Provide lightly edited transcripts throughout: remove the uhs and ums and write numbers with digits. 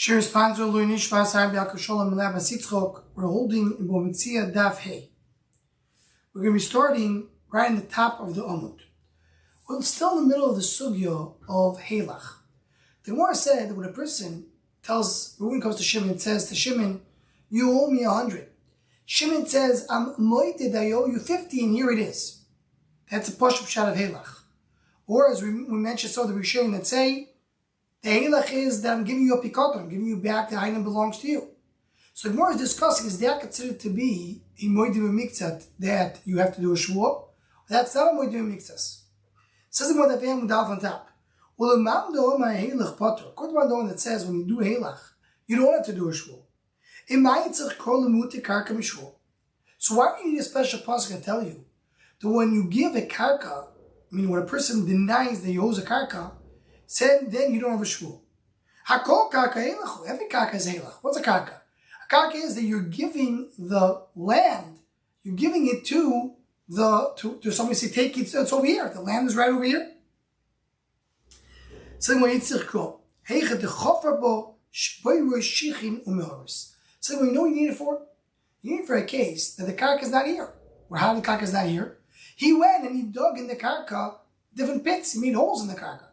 We're holding in Metzia Daf Hey. We're going to be starting right in the top of the Amud. We're still in the middle of the sugya of Halach. The Gemara said that when a person Reuven comes to Shimon and says to Shimon, you owe me 100. Shimon says, I'm moited, I owe you 50, and here it is. That's a pashup shot of Halach. Or as we mentioned, so the Rishonim that say, the Halach is that I'm giving you a pikaton, I'm giving you back the item belongs to you. So the Gemara is discussing, is that considered to be a moidim mikzat that you have to do a shvuah? That's not a moidim mikzat. Says the Gemara that family down on top. Well, the man do my halach potter. According to the one that says when you do halach, you don't have to do a shvuah. It might say call the muti karka mishvuah. So why do you need a special pasuk to tell you that when you give a karka, meaning when a person denies that he owes a karka, said then you don't have a shvuah. Hakol karka halach. Every karka is halach. What's a karka? A karka is that you're giving the land, you're giving it to somebody say, take it, it's over here. The land is right over here. So when you know what you need it for? You need it for a case that the karka is not here. Or how the karka is not here? He went and he dug in the karka different pits. He made holes in the karka.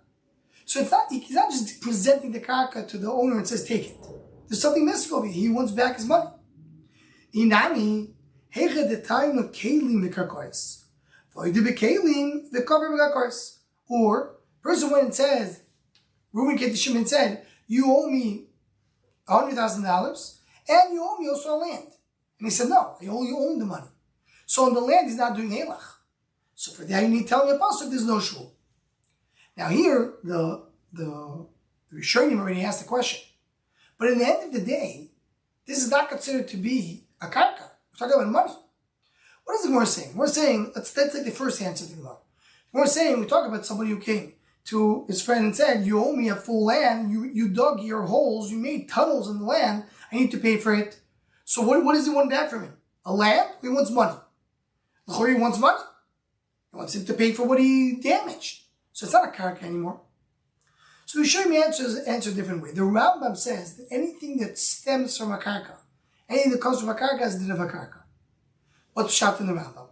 So he's not just presenting the karka to the owner and says, take it. There's something missing over here. He wants back his money. Inami, or person went and says, Reuven came to Shimon and said, you owe me $100,000 and you owe me also a land. And he said, no, I only own the money. So on the land, he's not doing halach. So for that, you need to tell me a pasuk, there's no shul. Now here, the Rishonim already asked the question. But in the end of the day, this is not considered to be a karka. We're talking about money. What is the Gemara saying? We're saying, let's take the first answer to the Gemara. We're saying, we talk about somebody who came to his friend and said, you owe me a full land, you dug your holes, you made tunnels in the land, I need to pay for it. So what does he want back from him? A land? He wants money. He wants money. He wants him to pay for what he damaged. So it's not a karka anymore. So we show me answer a different way. The Rambam says that anything that stems from a karka, anything that comes from a karka is the din of a karka. What's shot in the Rambam?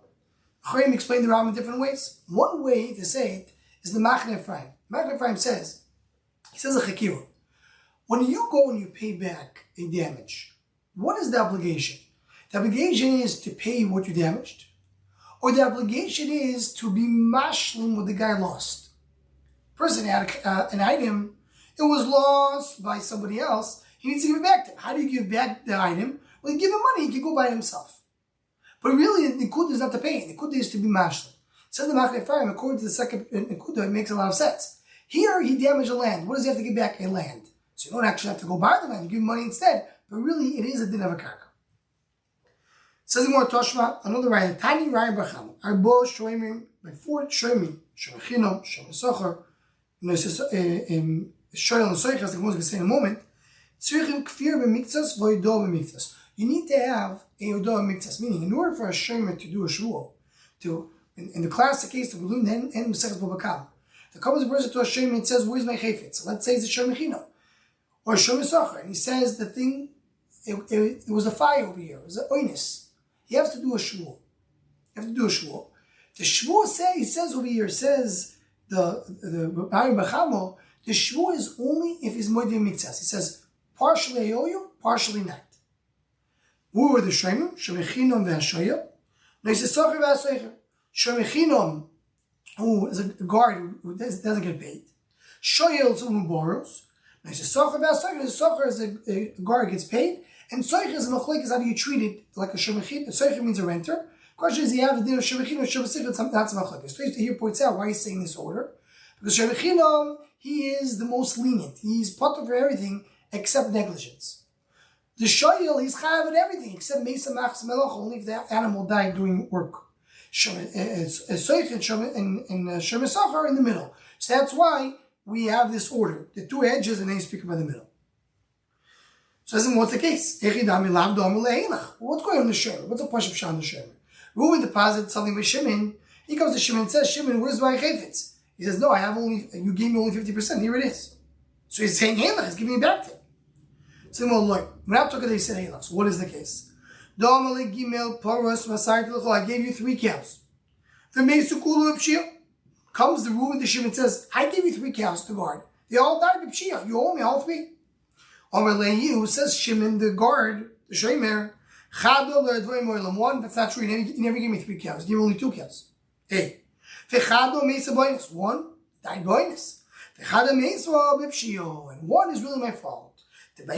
Chaim explained the Rambam in different ways. One way to say it is the Machne Ephraim. Machne Ephraim says, he says a chakira. When you go and you pay back a damage, what is the obligation? The obligation is to pay what you damaged, or the obligation is to be mashlim what the guy lost. Person had an item, it was lost by somebody else, he needs to give it back to him. How do you give back the item? Well, you give him money, he can go buy it himself. But really, the Nikudah is not to pay. The Nikudah is to be mashlim. Says the Machne Ephraim, according to the second Nikudah, it makes a lot of sense. Here, he damaged a land. What does he have to give back? A land. So you don't actually have to go buy the land. You give him money instead. But really, it is a din of a karka. Says the more Toshma, another raya, Tani raya bracham. Arbo shoymim, by 4 shoymim, shomechinom, shomesocher, shoyel and soichas, like Moses can say in a moment, tzrichim kfir b'miktzas, voido b'miktzas. You need to have a yodo b'miktzas, meaning in order for a shomer to do a shvuah, in the classic case that we learned in Mesechus Bava Kama, there comes a person to a shomer and says, where's my chayfetz? So let's say it's a shomechino, or a shomesocher, and he says the thing, it was a fire over here, it was an oinus. He has to do a shvuah. The shvuah says over here, says the shvuah is only if he's moedim miktzas. He says, partially I owe you, partially not. Who were the shemim? Shemechinom ve'ashoyel. No, he says, socher ve'asoicher. Shemechinom, who is a guard who doesn't get paid. Shoyel, someone who borrows. No, he says, socher ve'asoicher. The socher is a guard who gets paid. And soicher is a machlek, is how do you treat it like a shemechin? Soicher means a renter. The question is, you have the din of shemechin or shemechin, that's a machlek. So here points out why he's saying this order. Because shemechin, he is the most lenient. He's part for everything except negligence. The shoyel, he's chayav at everything except mesa machs melach, only if the animal died doing work. Soicher and shemesach are in the middle. So that's why we have this order. The two edges and then you speak about the middle. So what's the case? What's going on in the Shemer? What's the pashup shah in the Shemer? Reuven deposits something with Shimon. He comes to Shimon and says, Shimon, where's my chayfetz? He says, no, you gave me only 50%. Here it is. So he's saying, hey, look, he's giving it back to him. So the Machne Ephraim, according to the second Nikudah, it makes a lot of sense. He says, no, I have only, you gave me only 50%. Here it is. So he's saying, hey, look, he's giving it back to him. So we're not talking they said Halach. So what is the case? I gave you 3 cows. Comes the room in the Shimon and says, I gave you 3 cows to guard. They all died of Pshia. You owe me all 3. Who says Shimon, the guard, the Shomer, 1, that's not true. You never gave me 3 cows. You gave me only 2 cows. Hey. 1 died bonus. And 1 is really my fault. I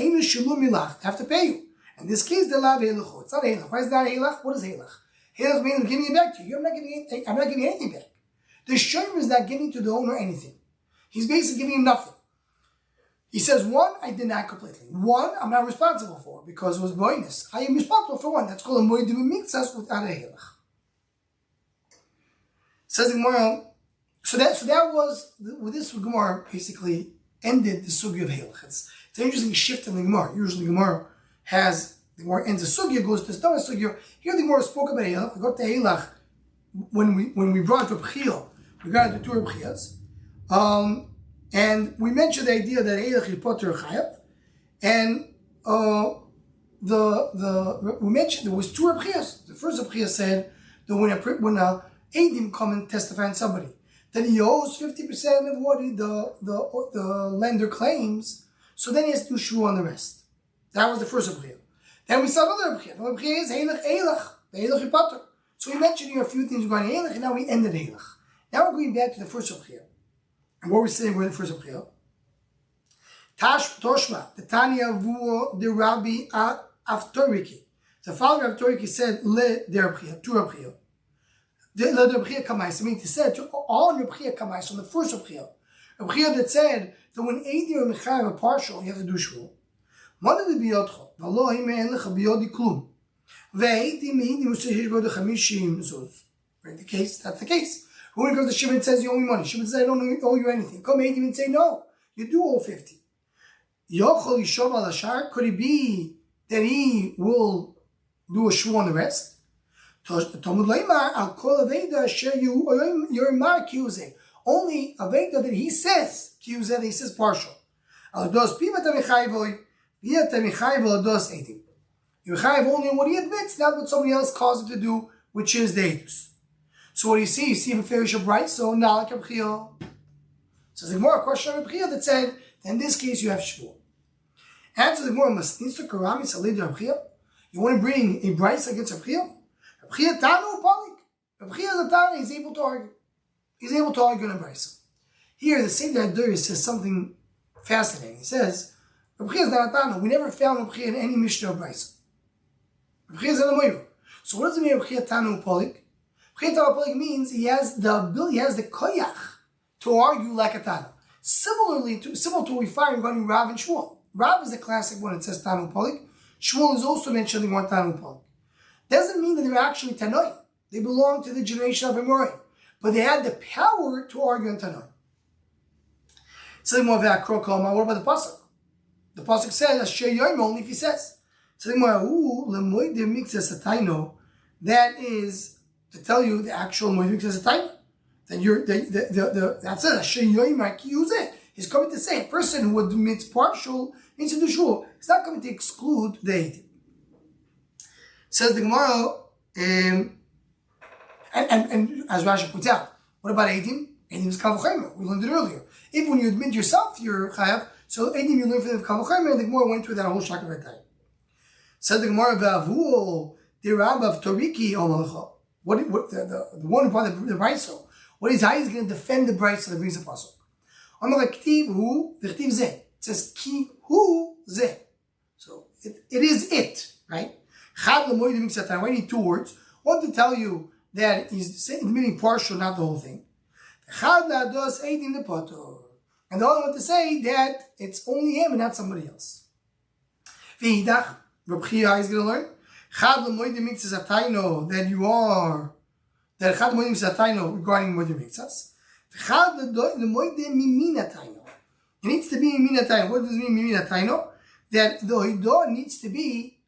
have to pay you. In this case, the lav Halach. It's not Halach. Why is it not Halach? What is Halach? Halach means I'm giving it back to you. I'm not giving anything back. The Shomer is not giving to the owner anything. He's basically giving him nothing. He says, 1, I did not completely. 1, I'm not responsible for because it was bonus. I am responsible for 1. That's called a moedim mikzas without a Halach. Says the Gemara. So that was with this Gemara basically ended the sugya of Halach. It's an interesting shift in the Gemara. Usually Gemara has the Gemara ends the sugya, goes to the Stone sugya. Here the Gemara spoke about Halach. We got to Halach when we brought to Bchil. We got into 2 Bchiyas. And we mentioned the idea that Halach is poter chayav. And we mentioned there was 2 Bchiyas. The first Bchiyas said that when a Eidim come and testify on somebody, then he owes 50% of what the lender claims, so then he has to do shvu on the rest. That was the first Abchiyah. Then we saw another Abchiyah. The Abchiyah is Halach, the Halach Yipater. So we mentioned here a few things regarding Halach, and now we ended Halach. Now we're going back to the first Abchiyah. And what we're saying we're in the first Abchiyah. Toshma, the Tanya Vuo, the Rabbi Aftoriki. The father of Toriki said, Le der Abchiyah, 2 Abchiyah. The Rebchia Kamais, I mean, he said to all Rebchia Kamais on the first Rebchia that said that when Eidi or Mechayev are partial, you have to do shvu. One of the biyotcho, v'lo himein lecha biyodi klum, ve'eidi me'idi musehish b'od chamishim zuz. Right, the case, that's the case. When it goes to Shimon and says you owe me money, Shimon says I don't owe you anything. Come Eidi and say no, you do owe 50. Yochol yishov al hashar, could it be that he will do a shvu on the rest? Talmud Leimar al kol aveda asher yormar kiuze. Only aveda that he says kiuze, that he says partial. Al dos pivat amechayvoy, yet amechayvoy al dos edim. You chayv only on what he admits, not what somebody else caused him to do, which is the edus. So what do you see? You see him farish of bright, so nalak abchiyah. So there's more a question of abchiyah that said, in this case you have shvuah. Answer the more masnisu karami salid abchiyah. You want to bring a bright against abchiyah? Abchiyah tanu palik. Abchiyah is a tanu. He's able to argue. He's able to argue in a brisa. Here, the Seder Adur says something fascinating. He says, Abchiyah is not a tanu. We never found Abchiyah in any Mishnah or brisa. Abchiyah is an amoyru. So what does it mean Abchiyah tanu palik? Abchiyah tanu palik means he has the ability, he has the koyach to argue like a tanu. Similar to what we find regarding Rav and Shmuel. Rav is the classic one. It says tanu palik. Shmuel is also mentioning one tanu palik. Doesn't mean that they're actually Tanoim. They belong to the generation of Amorim. But they had the power to argue on Tanoim. What about the Pasuk? The Pasuk says, Asher Yoim, only if he says. That is to tell you the actual Moedim Mikzas Ataino. That's it. Asher Yoim, he's coming to say a person who admits partial into the shul. He's not coming to exclude the Eidim. Says the Gemara, and as Rashi points out, what about Eidim? Eidim is Kal V'chomer. We learned it earlier. Even when you admit yourself, you're Chayav. So Eidim you learn from the Kal V'chomer, and the Gemara went through that whole shaka v'tayim. Says the Gemara, V'avuol the Rabbi of Toriki Omalacha. The one part of the Braiso. How is going to defend the Braiso that brings the pasuk? Omalacha Ktiv Hu V'Ktiv Zeh. It says Ki Hu Zeh. So it is it, right? I need 2 words. One to tell you that he's admitting partial, not the whole thing. And the other one to say that it's only him and not somebody else. Rabbi Chia is going to learn that you are regarding Moedim Mikzas. It needs to be Mimina Taino. What does it mean Mimina Taino? That the Hidah needs to be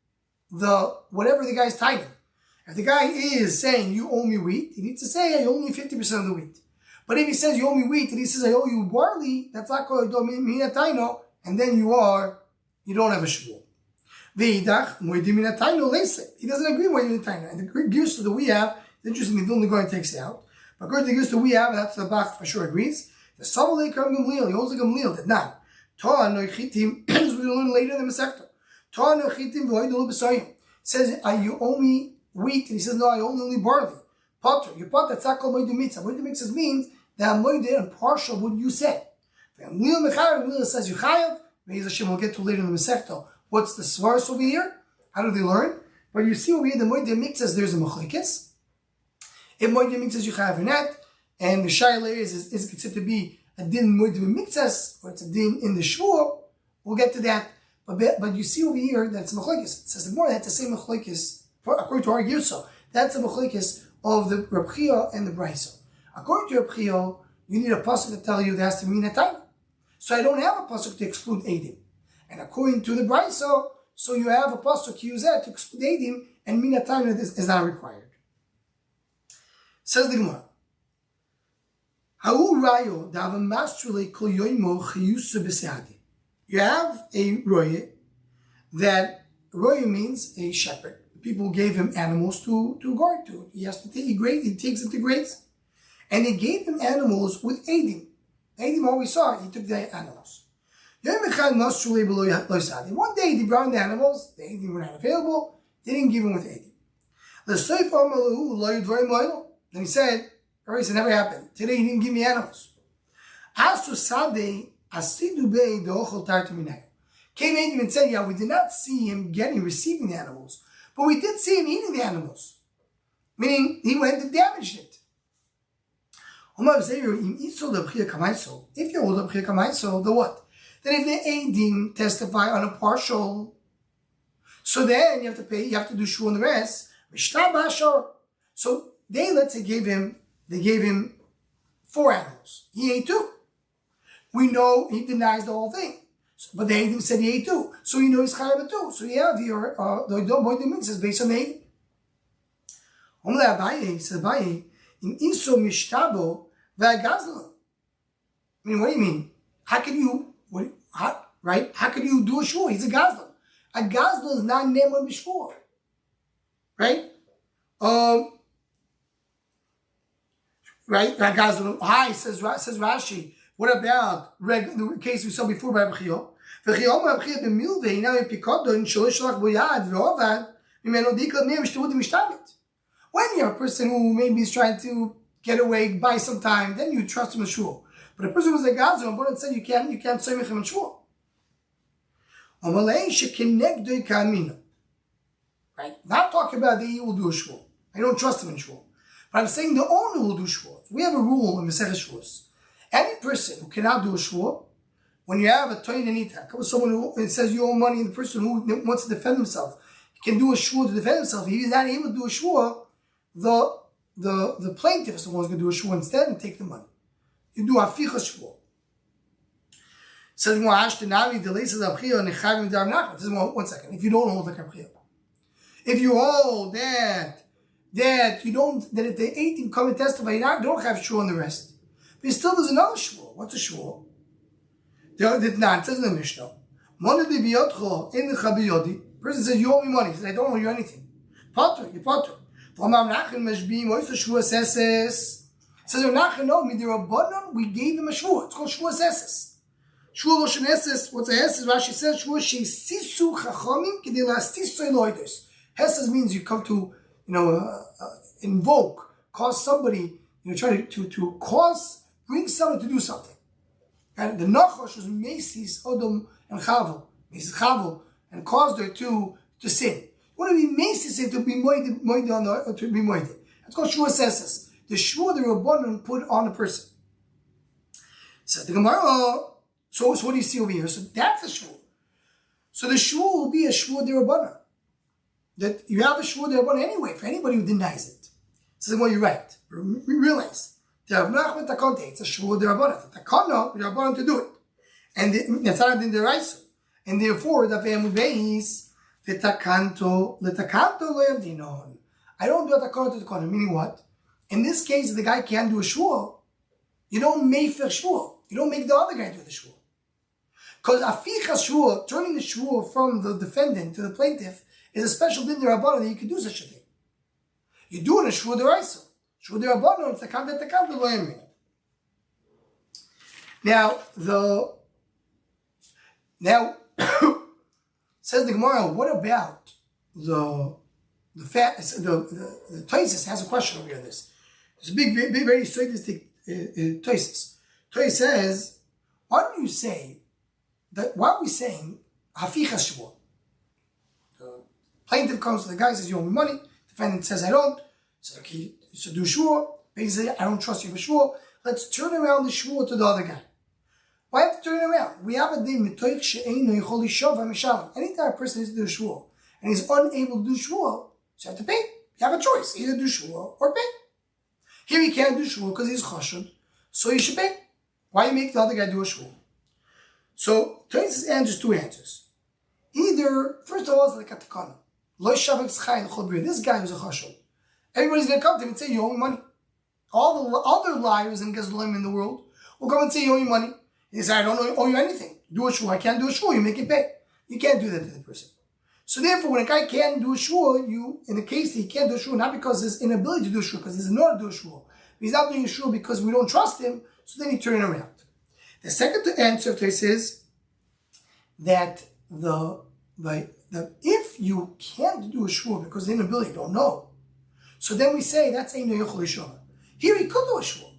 whatever the guy's tithing. If the guy is saying you owe me wheat, he needs to say I owe you 50% of the wheat. But if he says you owe me wheat and he says I owe you barley, that's not called Mina Taino, and then you are you don't have a shvur. Ve'idach moedim min atayno leise. He doesn't agree with moedim min atayno. And the Gersa that we have, it's interesting, the Vilna Gaon takes it out. But according to the Gersa that we have, and that's the Bach for sure agrees, the Sabalei Karam Gamliel, he holds like Gamliel, did not. Toa no chitim, as we learn later in the Masechta. Toa no chitim v'oidolu b'soyim. Says, you owe me wheat, and he says, no, I only barley. Potter, you pot that's not called moedim mitzvah. Moedim mitzvah means that I'm moedim and partial what you said. Gamliel mechayev, Gamliel says you chayev. Maybe Hashem will get to later in the Masechta. What's the svaros over here? How do they learn? But you see over here, the moedim mitzvah, there's a machlekes. If moedim mitzvah you chayev or not, and the shaila is it considered to be a din moedim mitzvah, or it's a din in the shvur, we'll get to that. But you see over here that it's a machlekes. It says the more that's the same machlekes, according to our Yirso, that's a machlekes of the Reb Chia and the Braiso. According to Reb Chia, you need a pasuk to tell you there has to be a time. So I don't have a pasuk to exclude Eidim. And according to the Braiso, so you have a pasuk use that to exclude Eidim, and minatayim is not required. Says the Gemara. You have a roye, that roye means a shepherd. People gave him animals to guard to. He has to take he takes them to graze. And they gave him animals with Eidim. Eidim always saw, he took the animals. One day they brought the animals, the Eidim were not available, they didn't give him with Eidim. Then he said, it never happened. Today he didn't give me animals. Came Eidim and said, we did not see him receiving the animals, but we did see him eating the animals. Meaning, he went and damaged it. If you hold up Kamaiso, the what? Then if the Eidim testify on a partial, so then you have to pay, you have to do shul on the rest. So they, let's say, gave him 4 animals. He ate 2. We know he denies the whole thing. But the Eidim said he ate 2. So you know he's chayav 2. So you have here, the moedim mitzvah is based on the Eidim. Abaye says, Abaye, in inso mishtabo v'agazlan. I mean, what do you mean? How can you, right? How can you do a shvur? He's a gazlan. A gazlan is not neman b'shvur. Right? Right? A gazlan. Hi, says Rashi. What about the case we saw before by Reb Chia? V'chiyom Reb Chia b'milvei now epikodo shalosh shalach boyad v'ovad mimeno dikla me'em shtuvu d'mishtabit. When you're a person who maybe is trying to get away, buy some time, then you trust him in shul. But a person who's a gazlan, but it said you can't soymich him in shul. Right? Not talking about that he will do a shul. I don't trust him in shul. But I'm saying the owner will do shul. We have a rule in Masechet Shavuos. Any person who cannot do a shul, when you have a toyin anita, someone who says you owe money, and the person who wants to defend himself, he can do a shul to defend himself. If he's not able to do a shul, the plaintiff is the one who's going to do a shul instead and take the money. You do aficha shul. Says one second. If you don't hold like Reb Chia, if you hold that you don't, that if the 18 come and testify, you don't have shul on the rest. But still there's another shul. What's a shul? It says in the Mishnah. Person says, you owe me money. He says, I don't owe you anything. Potter, you potter. Says no, we gave him a shvur. It's called shvur seses. Shvur lo sheneses. What's a heses? Rashi says shvur sheisisu chachamim k'dei lastisoy loidos. Heses means you come to, invoke, cause somebody, try to cause, bring someone to do something. And the nachash was mesis odom and chavel, and caused her to sin. What do we mesis to be moide to be moide? That's called shvur seses. The shvur the Rabbanan put on a person. So the Gemara, so what do you see over here? So that's a shvur. So the shvur will be a shvur the Rabbanan. That you have a shvur the Rabbanan anyway, for anybody who denies it. So well, you're right. We realize. It's a shvur the Rabbanan. The takana, the Rabbanan to do it. And that's not in the Raisa. And therefore, the family base, the takanto lo yavdinon. I don't do a takana to the takana, meaning what? In this case, if the guy can't do a shvur, you don't make the shvur. You don't make the other guy do the shvur. Because afichas shvua, turning the shvua from the defendant to the plaintiff, is a special din derabbanan that you can do such a thing. You do it in a shvua deraisa. Shvua derabbanan, it's the content lo yamin. Now, says the Gemara, what about the Tosis has a question over here. This it's a big, very straightforward Tosis. Tosis says, why don't you say that? Why are we saying hafichas shvua? The plaintiff comes to the guy, says you owe me money. The defendant says I don't. So okay, so do shvua. Basically, I don't trust you for shvua. Let's turn around the shvua to the other guy. Why have to turn it around? We have a din mitoich she'einu yichol yishov ha'mishalim. Anytime a person needs to do a shvua and he's unable to do shvua, so you have to pay. You have a choice, either do shvua or pay. Here you can't do shvua because he's chashud, so you should pay. Why you make the other guy do a shvua? So Tosis answers two answers. Either, first of all, it's like a takana. Lo shavak tzchai l'chol b'riyah. This guy was a chashud. Everybody's going to come to him and say, you owe me money. All the other liars and gezulim in the world will come and say, you owe me money. He said, I don't owe you anything. Do a shvua. I can't do a shvua. You make it pay. You can't do that to the person. So therefore, when a guy can't do a shvua, in the case that he can't do a shvua, not because his inability to do a shvua, because he's not to do a shvua. He's not doing a shvua because we don't trust him, so then he turn it around. The second answer to this is that if you can't do a shvua because of the inability, you don't know, so then we say that's Eino Yochel Yeshava. Here he could do a shvua.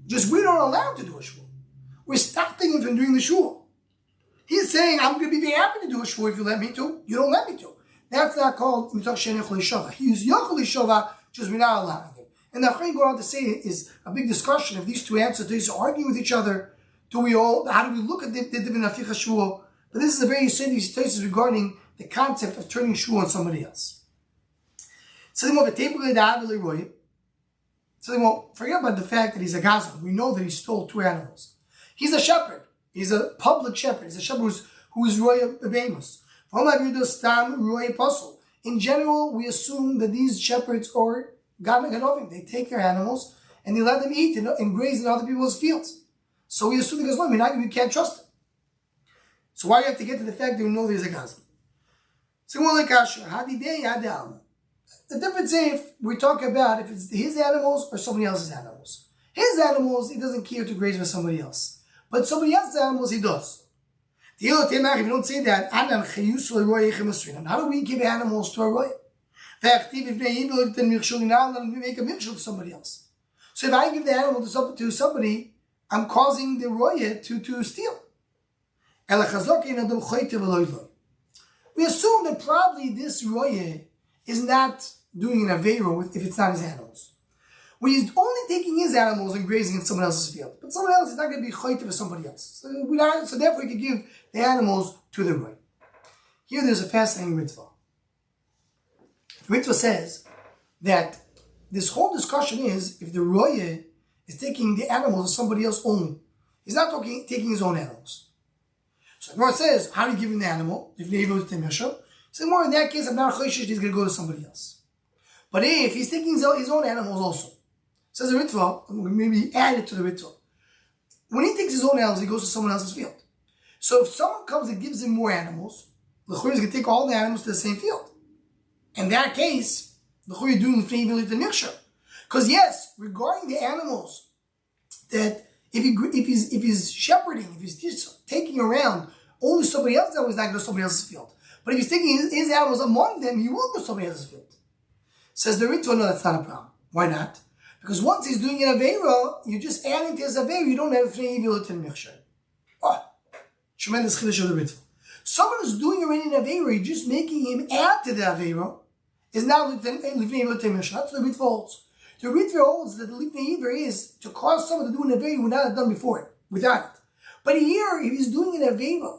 Just we don't allow him to do a shvua. We're stopping him from doing the shvua. He's saying, I'm going to be very happy to do a shvua if you let me to. You don't let me to. That's not called Mitoch She'en Yochel Yeshava. He used Yochel Yeshava, just we're not allowing him. And the Achrein go on to say is a big discussion of these two answers. They're arguing with each other. How do we look at the Divin Aficha Shvua? But this is a very serious thesis regarding the concept of turning shvua on somebody else. So forget about the fact that he's a gazlan. We know that he stole 2 animals. He's a shepherd. He's a public shepherd. He's a shepherd who is roya bebemus. In general, we assume that these shepherds are ganovim. They take their animals and they let them eat and graze in other people's fields. So we assume because we can't trust them. So why do you have to get to the fact that we know there's a gazlan? The difference is if we talk about if it's his animals or somebody else's animals. His animals, he doesn't care to graze with somebody else. But somebody else's animals, he does. If you don't say that, how do we give animals to a roy? Make a mikshul to somebody else. So if I give the animal to somebody, I'm causing the roy to steal. We assume that probably this roy is not doing an aveiro if it's not his animals. When he's only taking his animals and grazing in someone else's field. But someone else is not going to be choyte for somebody else. So therefore he can give the animals to the roy. Here there's a fascinating mitzvah. The mitzvah says that this whole discussion is if the roy is taking the animals of somebody else only. He's not taking his own animals. So the Gemara says, how do you give him the animal? If they go to Temesha. So more in that case, I'm not choishish, he's going to go to somebody else. But if he's taking his own animals also, says the Ritva, maybe add it to the Ritva. When he takes his own animals, he goes to someone else's field. So if someone comes and gives him more animals, the Chur is going to take all the animals to the same field. In that case, the Chur is doing the thing with the Niksha. Because yes, regarding the animals, that if he's shepherding, if he's just taking around only somebody else's animals, he's not going to go to somebody else's field. But if he's taking his animals among them, he will go to somebody else's field. Says the Ritva, no, that's not a problem. Why not? Because once he's doing an Aveira, you're just adding to his Aveira, you don't have Fnei Yivilut and Mirshad. Oh, tremendous Chiddush of the Ritva. Someone who's doing already an Aveira, you're just making him add to the Aveira, is now Fnei Yivilut and Mirshad. That's what the Ritva holds. The Ritva holds that the Fnei Yivilut is to cause someone to do an Aveira he would not have done before it, without it. But here, if he's doing an Aveira,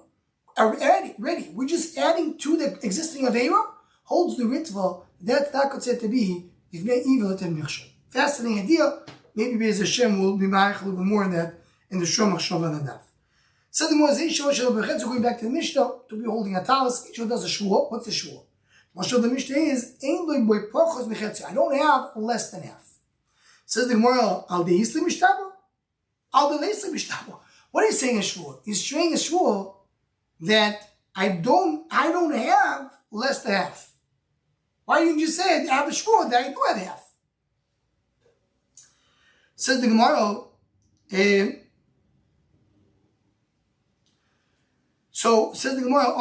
ready, we're just adding to the existing Aveira, holds the Ritva, that's not considered to be Fnei Yivilut and Mirshad. Fascinating idea. Maybe Be'ez Hashem will be ma'ach a little bit more in that in the Shom Machshava and the Daf. So the Moazei Shua Shel Bechetz, going back to the Mishnah, to be holding a talis, each one does a shua. What's the shua? Mashal the Mishnah is, Ein loy boi pachos mechetzi. I don't have less than half. Says the Gemara, Al de'isli mishtabo? Al de'leisli mishtabo. What is he saying a shua? He's saying a shua that I don't have less than half. Why didn't you say I have a shvua that I do have half? Says the Gemara, says the Gemara,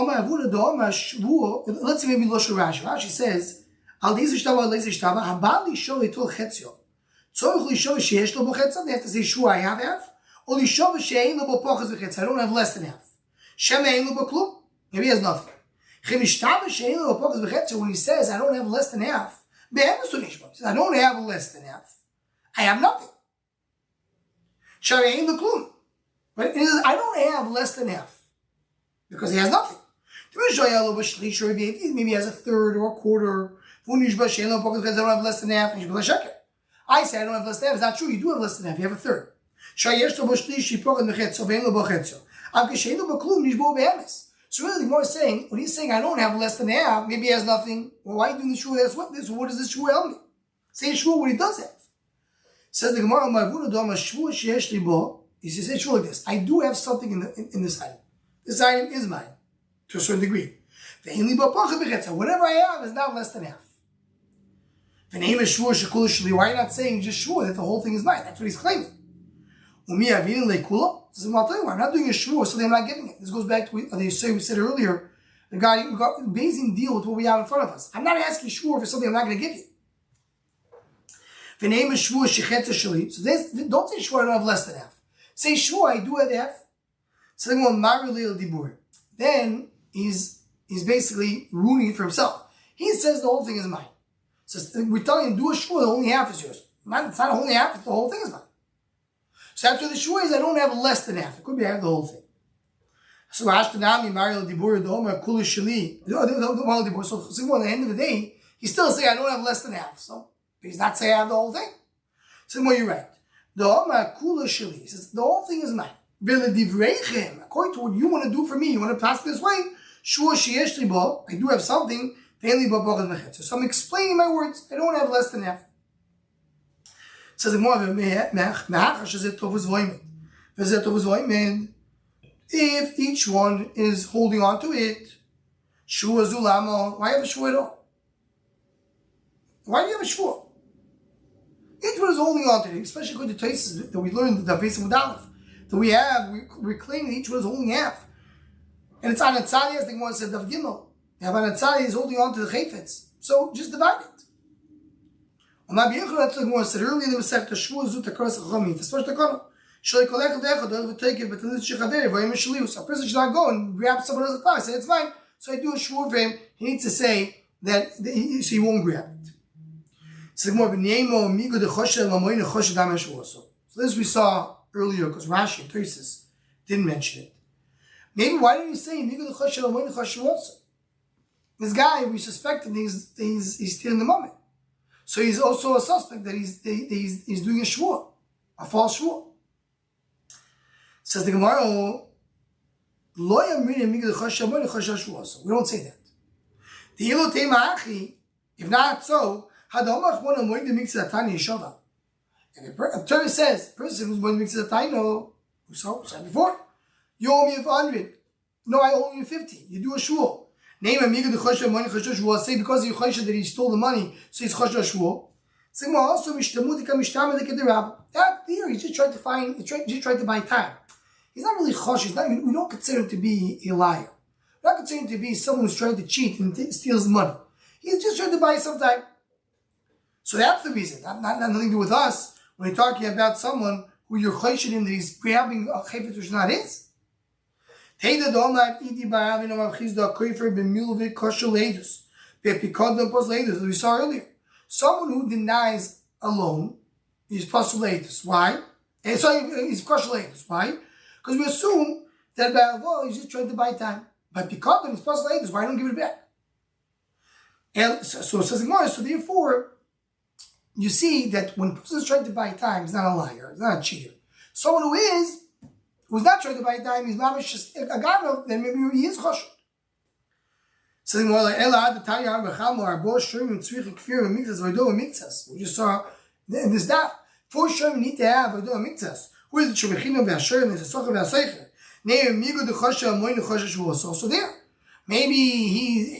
let's say maybe Loshe Rashi. Rashi says, Al Dizishtava, Lezishtava, Habali Shov Etul Chetzio. Tzorich Lishov Sheyesh Lo Bochetza, they have to say, Shvua, I have half. Or Lishov Sheyein Lo Bopochaz B'Chetza, I don't have less than half. Shem Ein Lo Boklum, maybe he has nothing. Chemishtava Sheyein Lo Bopochaz B'Chetza, when he says, I don't have less than half, Be'emes Tunishma, he says, I don't have less than half. I have nothing. Shem Ein Lo Klum. But he says, I don't have less than half. Because he has nothing. Maybe he has a third or a quarter. I don't have less than half. I say I don't have less than half. It's not true. You do have less than half. You have a third. So really the Gemara is saying, when he's saying I don't have less than half, maybe he has nothing. Well, why are you doing the shul? What does this shul help me? Say shul what he does have. Says the Gemara, he says shul like this. I do have something in this item. This item is mine, to a certain degree. Whatever I have is not less than half. Why are you not saying just shvur that the whole thing is mine? That's what he's claiming. I'll tell you why. I'm not doing a shvur, so I'm not giving it. This goes back to what we said earlier. The guy who got amazing deal with what we have in front of us. I'm not asking shvur for something I'm not going to give you. So don't say shvur I don't have less than half. Say shvur I do have half. So then he's basically ruining it for himself. He says the whole thing is mine. So we're telling him, do a shvur, the only half is yours. It's not only half, it's the whole thing is mine. So after the shvur is, I don't have less than half. It could be I have the whole thing. So Ashtanami, Mario Dibur, Doma, Kula Shali. So at the end of the day, he's still saying I don't have less than half. So he's not saying I have the whole thing. So well, you're right. Doma, Kula Shali. He says the whole thing is mine. According to what you want to do for me, you want to pass this way. I do have something. So I'm explaining my words. I don't have less than half. Says if each one is holding on to it, why have a shvur at all? Why do you have a shvur? Each one is holding on to it, especially according to Taisus that we learned the Bava Mudalef. That we're claiming each one is holding half. And it's on a tzadi, as the Gemara said, of Gimel. You have on a tzadi is holding on to the chayfetz. So just divide it. That's what the Gemara said earlier in the Masech, the shvur zut akras chachamim. The first takana. Shalei kolech l'dechad, don't take it, but the little shechader, vayim shalius. A person should not go and grab someone else's thigh. Say it's fine. So I do a shvur for him. He needs to say that so he won't grab it. So the Gemara v'niemo migo dechoshe lamoyin dechoshe dam shvur. So this we saw earlier because Rashi and Taisus didn't mention it. Maybe why didn't you say migo dechoshe lamoyin dechoshe also? This guy, we suspect that he's stealing the moment. So he's also a suspect that he's doing a shvur, a false shvur. Says the Gemara, Lo yamrin migo dechoshe lamoyin dechoshe shvur. We don't say that. The ilotei ma'achi, if not so, hadamach one amoyin the mixed atani yeshava. And the Torah says, person who's going to mix the taino, we said before, you owe me 100. No, I owe you 50. You do a shvur. Name amigo the choshev money choshev shvur. Say because you choshev that he stole the money, so he's choshev shvur. Say well also mishtamudika mishtamudika derab. That here he's just trying to find. He's just trying to buy time. He's not really choshev. We don't consider him to be a liar. We're not consider him to be someone who's trying to cheat and steals money. He's just trying to buy some time. So that's the reason. Not nothing to do with us. When you're talking about someone who you're choshev him that he's grabbing a chayfet which is not his. We saw earlier, someone who denies a loan is pasuleitus. Why? And so he's pasuleitus. Why? Because we assume that he's just trying to buy time. But because he's pasuleitus, why don't give it back? And so it says Gemara. So therefore, you see that when a person is trying to buy time, he's not a liar, he's not a cheater. Someone who's not trying to buy time, he's mamish just a ganov, then maybe he is choshed. Something more like Ela the Tanya Bachamor Arbor Shurim and Tzrich Kfir and Mikzas Vaydo and Mikzas. We just saw in this daf 4 Shurim need to have Vaydo and Mikzas. Who is the Shuvachino V'Ashurim and the Socha V'Aseicher? So there. Maybe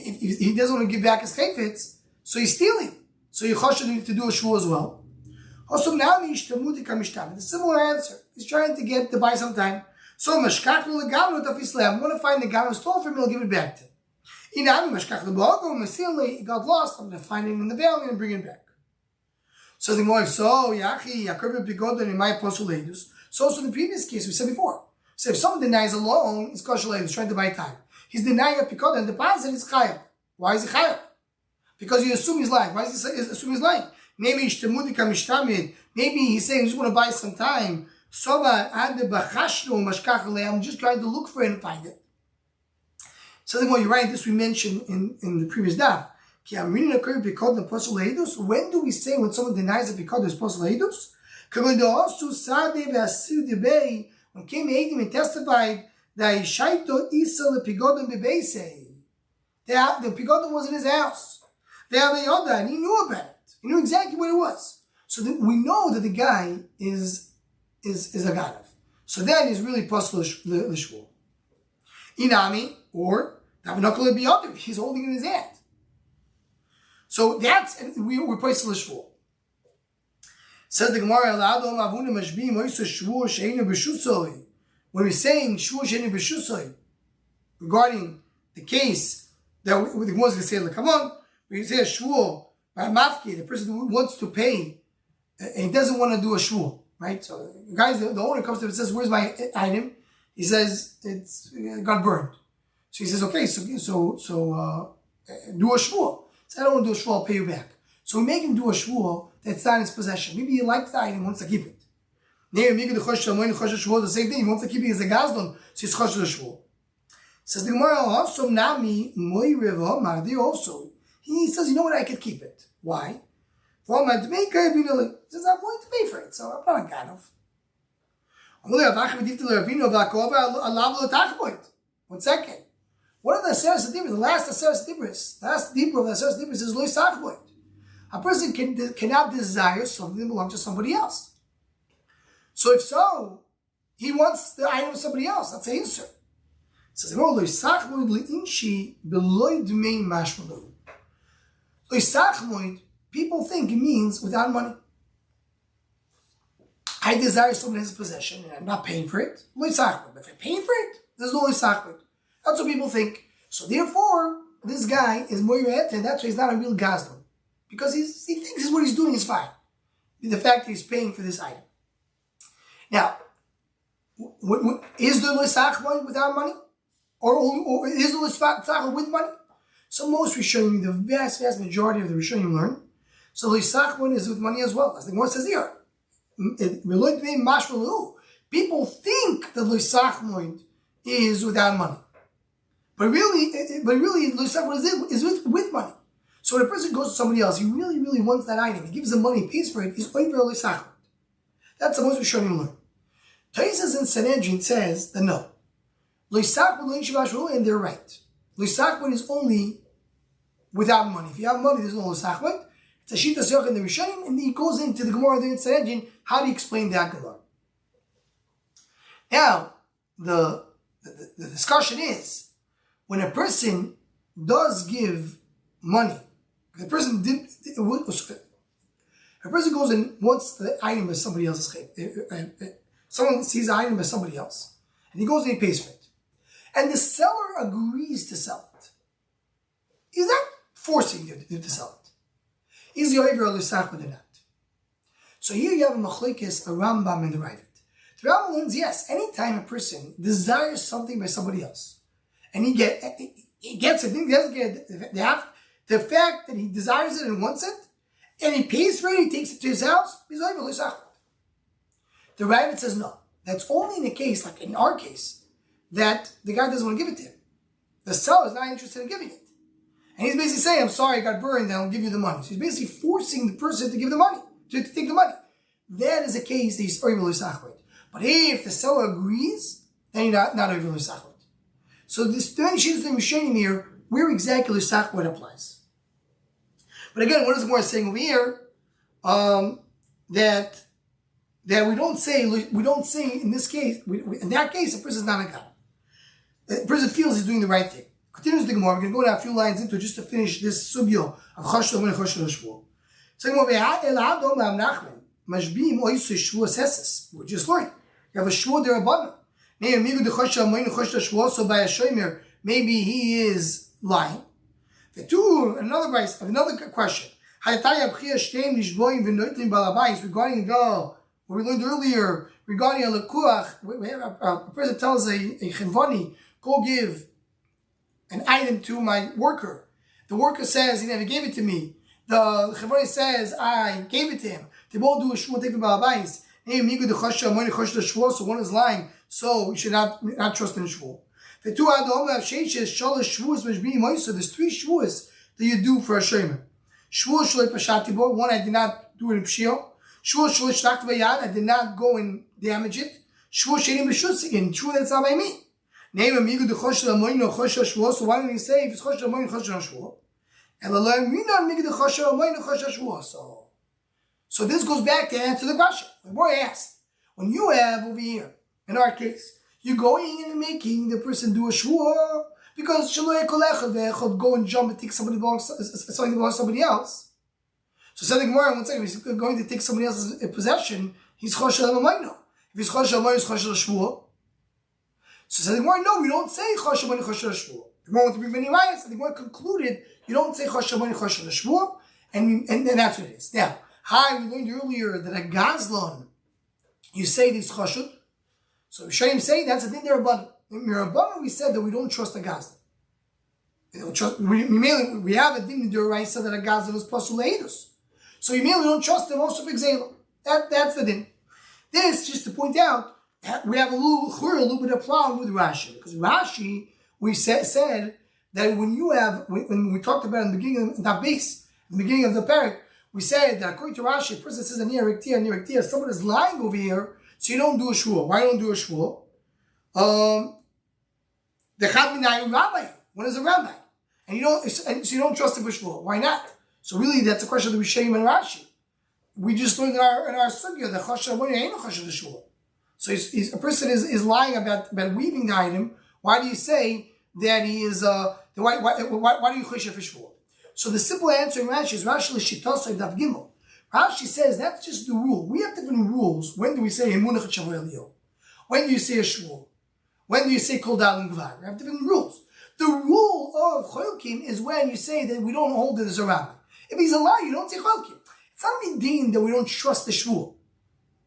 if he doesn't want to give back his chayfetz, so he's stealing. So you choshev to do a shvuah as well. Also now the similar answer. He's trying to buy some time. So mashkach lo legamlo of Islam. I'm going to find the guy who stole from me. I'll give it back to him. He got lost. I'm going to find him in the valley and bring him back. So the Gemara, so in the previous case we said before. So if someone denies a loan, it's kosher. He's trying to buy time. He's denying a pikod and deposit is chayav. Why is he chayav? Because you assume he's lying. Why does he assume he's lying? Maybe he's saying he just want to buy some time. I'm just trying to look for it and find it. So then, you're right. This we mentioned in the previous daf. When do we say when someone denies a pikod is posel leidus? When came Eidim and testified that the pigodon was in his house. And he knew about it. He knew exactly what it was. So we know that the guy is a ganav. So that is really posel l'shvur. Inami, or he's holding it in his hand. So we're posel l'shvur. Says the Gemara, when we're saying shvur she'einu b'shusoi, regarding the case that the Gemara is going to say, come on, we say a shvur by mafki, the person who wants to pay, and he doesn't want to do a shvur, right? So the owner comes to him and says, "Where's my item?" He says, "It got burned." So he says, "Okay, so do a shvur." So I don't want to do a shvur, I'll pay you back. So we make him do a shvur that's not in his possession. Maybe he likes the item, wants to keep it. The same thing, he wants to keep it as a gazdon, so he's choshev the shvur. Says the Gemara, also nami also. He says, you know what, I could keep it. Why? He says, I'm willing to pay for it, so I'm not a ganav. 1 second. What are the Aseres HaDibros? The last Aseres HaDibros. The last Dibro of the Aseres HaDibros is lo yisachboit. A person cannot desire something that belongs to somebody else. So if so, he wants the item of somebody else. That's an answer. It says, lo yisachboit le'inshi beloy dmei mashmalu. Lo yisachboit, people think it means without money. I desire something in his possession and I'm not paying for it. Lo yisachboit. If I'm paying for it, there's no lo yisachboit. That's what people think. So therefore, this guy is moiret, and that's why he's not a real gazdon. Because he thinks what he's doing is fine. The fact that he's paying for this item. Now, is the l'sachma without money? Or is the l'sachma with money? So most Rishonim, the vast majority of the Rishonim learn. So l'sachma is with money as well. As the Gemara says here. People think that l'sachma is without money. But really, l'sachma is with money. So when a person goes to somebody else, he really wants that item. He gives them money, he pays for it. He's over l'sachma. That's the most Rishonim learn. Taisus in Sanhedrin says that no. And they're right. L'sachma is only without money. If you have money, there's no l'sachma. It's a shita yoch in the Rishonim, and he goes into the Gemara there in Sanhedrin. How do you explain that Gemara? Now, the discussion is, when a person does give money, a person goes and wants the item as somebody else's. Someone sees the item as somebody else, and he goes and he pays for it, and the seller agrees to sell it. He's not forcing you to sell it. Is the over l'sachma or not? So here you have a machlekes, a Rambam, and the Ravid. The Rambam learns, yes, anytime a person desires something by somebody else, and he gets it, he doesn't get the fact that he desires it and wants it, and he pays for it, he takes it to his house, he's over l'sachma. The Ravid says no. That's only in a case, like in our case, that the guy doesn't want to give it to him. The seller is not interested in giving it. And he's basically saying, I'm sorry, I got burned, I'll give you the money. So he's basically forcing the person to give the money, to take the money. That is a case that he's over l'sachma. But if the seller agrees, then you're not over l'sachma. So this differentiation that we're showing here, where exactly l'sachma applies. But again, what is the Gemara saying over here? That we don't say in this case, in that case, a person is not a ganav. The person feels he's doing the right thing. Continues the Gemara. We're going to go down a few lines into it just to finish this sugyo of Choshen Amoinu Choshen Shvuah. So we just learned. You have a Shvuah derabbanan. So by a shomer, maybe he is lying. Another question. Regarding what we learned earlier, regarding a lekuach, a person tells a chenvani, go give an item to my worker. The worker says he never gave it to me. The chenvani says I gave it to him. They both do a shvuah, take the balabais. So one is lying, so you should not trust in shvuah. There's 3 shvuahs that you do for a shomer. Shvuah shloi pashati bo, one I did not do it in pshio. Shvuah shloi shlachti bayad, I did not go and damage it. Shvuah sheini b'shutzikin, shvuah that's not by me. Name amigu de choshen amoinu choshen shvuah. So why don't you say if it's choshen amoinu choshen shvuah? And learn mina amigu de choshen amoinu choshen shvuah. So this goes back to answer the question. The boy asked, when you have over here, in our case, you're going and making the person do a shvuah because shaloi kolechad go and jump and take something belongs to somebody else. So said the Gemara, one second, he's going to take somebody else's possession, he's choshen amoinu. If he's choshen amoinu, he's choshen shvuah. So said the Gemara, no, we don't say choshen amoinu choshen shvuah. The Gemara went to bring many rayas, and the Gemara concluded you don't say choshen amoinu choshen shvuah, and that's what it is. Now, we learned earlier that a gazlan, you say this chashut. So Rishonim say that's a din derabbanan. In Mirabbanan we said that we don't trust a gazlan. We have a din deraisa that a gazlan is pasul leidus. So you mainly don't trust him also for example. That's the din. This just to point out we have a little bit of problem with Rashi, because Rashi we said that when we talked about in the beginning of the base, in the beginning of the parak, we said that according to Rashi, a person says a near ektia, someone is lying over here, so you don't do a shvuah. Why don't do a shvuah? The chadminai rabbi. One is a rabbi, and so you don't trust him for shvuah. Why not? So really, that's a question of the Rishonim and Rashi. We just learned in our sugya that choshen amoinu ain't no choshen shvuah. So a person is lying about weaving the item. Why do you say that he is? Why do you choshen for shvuah? So the simple answer in Rashi is Rashi l'shitosay daf gimel. Rashi says that's just the rule. We have different rules. When do we say emunach shavur eliyah? When do you say a shvuah? When do you say kol dal gvar? We have different rules. The rule of cholkim is when you say that we don't hold it as a rabbi. If he's a liar, you don't say cholkim. It's not mean that we don't trust the shvuah.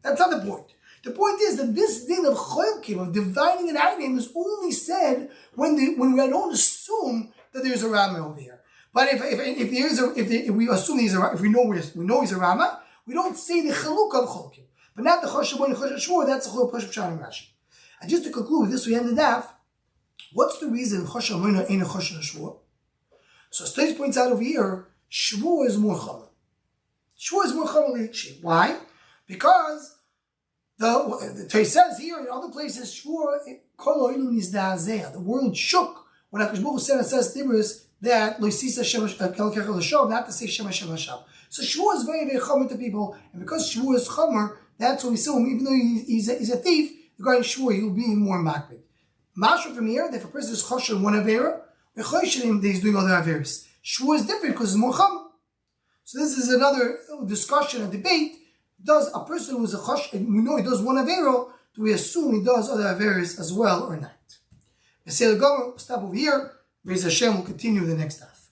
That's not the point. The point is that this din of cholkim, of dividing an item, is only said when we don't assume that there's a rabbi over here. But if we assume if we know he's a Rama, we don't say the chaluk of cholkim, but not the choshen amoinu choshen shvuah. That's the whole push of Pshat and Rashi. And just to conclude with this, we end the daf. What's the reason choshen amoinu ain't a choshen shvuah? So Stais points out over here, shvuah is more chamer. Shvuah is more chamer le'ikshi. Why? Because the Torah says here in other places, shvuah kol ha'olam nizda'azeh. The world shook when HaKadosh Baruch Hu says Tibrus that not to say Shema Shem Hashem. So shvuah is very, very chomer to people, and because shvuah is chomer, that's what we see him. Even though he's a thief, regarding shvuah, he'll be more makbid. Mashra from here, that if a person is choshen one avera, we choshen him that he's doing other averas. Shvuah is different because it's more chomer. So this is another discussion, a debate. Does a person who is a choshen, we know he does one avera, do we assume he does other averas as well or not? Metzia, we'll stop over here. Be'ez Hashem will continue the next half.